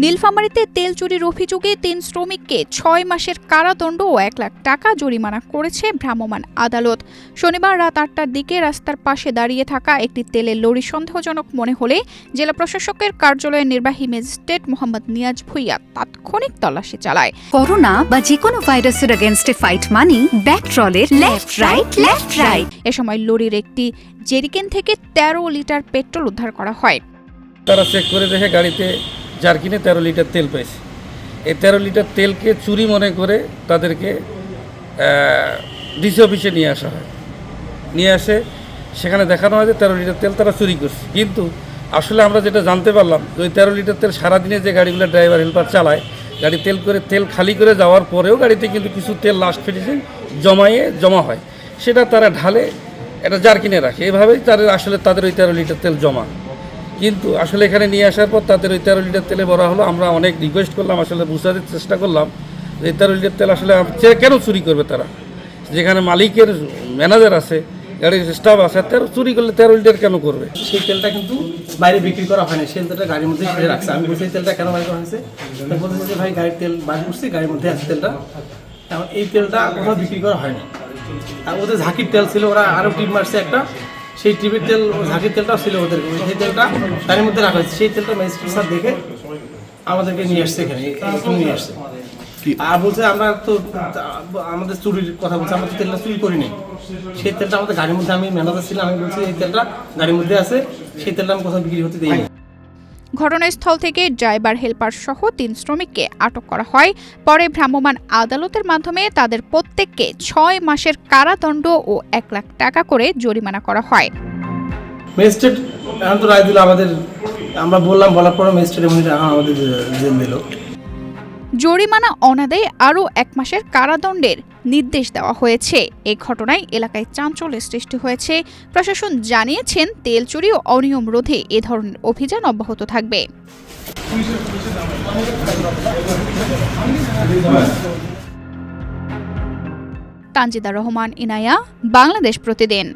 নীলফামারীতে তেল চুরির অভিযোগে ৩ শ্রমিককে ৬ মাসের কারাদণ্ড ও ১ লাখ টাকা জরিমানা করেছে ভ্রাম্যমাণ আদালত। শনিবার রাত ৮টার দিকে রাস্তার পাশে দাঁড়িয়ে থাকা একটি তেলের লরি সন্দেহজনক মনে হলে জেলা প্রশাসকের কার্যালয়ের নির্বাহী ম্যাজিস্ট্রেট মোহাম্মদ নিয়াজ ভুইয়া তাৎক্ষণিক তল্লাশি চালায়। করোনা বা যে কোনো ভাইরাসের এগেইনস্টে ফাইট মানি ব্যাকট্রলের লেফট রাইট। এ সময় লরির একটি জেরিকেন থেকে ১৩ লিটার পেট্রোল উদ্ধার করা হয়। তারা চেক করে দেখে গাড়িতে জারকিনে ১৩ লিটার তেল পেয়েছে। এই ১৩ লিটার তেলকে চুরি মনে করে তাদেরকে ডিসি অফিসে নিয়ে আসা হয়। নিয়ে আসে সেখানে দেখানো হয় যে ১৩ লিটার তেল তারা চুরি করছে। কিন্তু আসলে আমরা যেটা জানতে পারলাম ওই ১৩ লিটার তেল সারাদিনে যে গাড়িগুলো ড্রাইভার হেল্পার চালায় গাড়ি তেল খালি করে যাওয়ার পরেও গাড়িতে কিন্তু কিছু তেল লাস্ট ফিনিশিং জমা হয়, সেটা তারা ঢালে এটা জারকিনে রাখে। এভাবেই আসলে তাদের ওই ১৩ লিটার তেল জমা। কিন্তু আসলে এখানে নিয়ে আসার পর তাদের ওই ১৩ লিটার তেলে ভরা হলো। আমরা অনেক রিকোয়েস্ট করলাম, আসলে বুঝাতে চেষ্টা করলাম যে ১৩ লিটার তেল আসলে কেন চুরি করবে তারা, যেখানে মালিকের ম্যানেজার আছে, গাড়ির স্টাফ আছে, চুরি করলে ১৩ লিটার কেন করবে? সেই তেলটা কিন্তু বাইরে বিক্রি করা হয় না, সেই তেলটা গাড়ির মধ্যে ফেলে রাখছে। আমি বলছি এই তেলটা কেন বাইরে করা হয়েছে, বলতেছে যে ভাই গাড়ির তেল বাইরে করছি, গাড়ির মধ্যে আছে তেলটা, এখন এই তেলটা কোথাও বিক্রি করা হয় না। আর ওদের ঝাঁকির তেল ছিল, ওরা আরও টিপ মারছে একটা, সেই টিপের তেল ঝাঁকির তেলটাও ছিল ওদের, সেই তেলটা গাড়ির মধ্যে রাখা হয়েছে। সেই তেলটা ম্যাজিস্ট্রেট স্যার দেখে আমাদেরকে নিয়ে আসছে, এখানে নিয়ে আসছে। আর বলছে আমরা তো আমাদের চুরির কথা বলছে, আমরা তো তেলটা চুরি করিনি। সেই তেলটা আমাদের গাড়ির মধ্যে, আমি ম্যানেজার ছিলাম, আমি বলছি এই তেলটা গাড়ির মধ্যে আছে, সেই তেলটা আমি কোথাও বিক্রি হতে দিইনি। ঘটনাস্থল থেকে ড্রাইভার হেল্পার সহ ৩ শ্রমিককে আটক করা হয়। পরে ভ্রাম্যমাণ আদালতের মাধ্যমে তাদের প্রত্যেককে ৬ মাসের কারাদণ্ড ও ১ লাখ টাকা করে জরিমানা করা হয়। ম্যাজিস্ট্রেট এখন তো রায় দিল আমাদের, আমরা বলার পরে ম্যাজিস্ট্রেট এমনি আমাদের জেল দিল। জরিমানা অনাদায়ে আরও ১ মাসের কারাদণ্ডের নির্দেশ দেওয়া হয়েছে। এ ঘটনায় এলাকায় চাঞ্চল্যের সৃষ্টি হয়েছে। প্রশাসন জানিয়েছেন তেল চুরি ও অনিয়ম রোধে এ ধরনের অভিযান অব্যাহত থাকবে। তানজিদা রহমান, ইনায়া, বাংলাদেশ প্রতিদিন।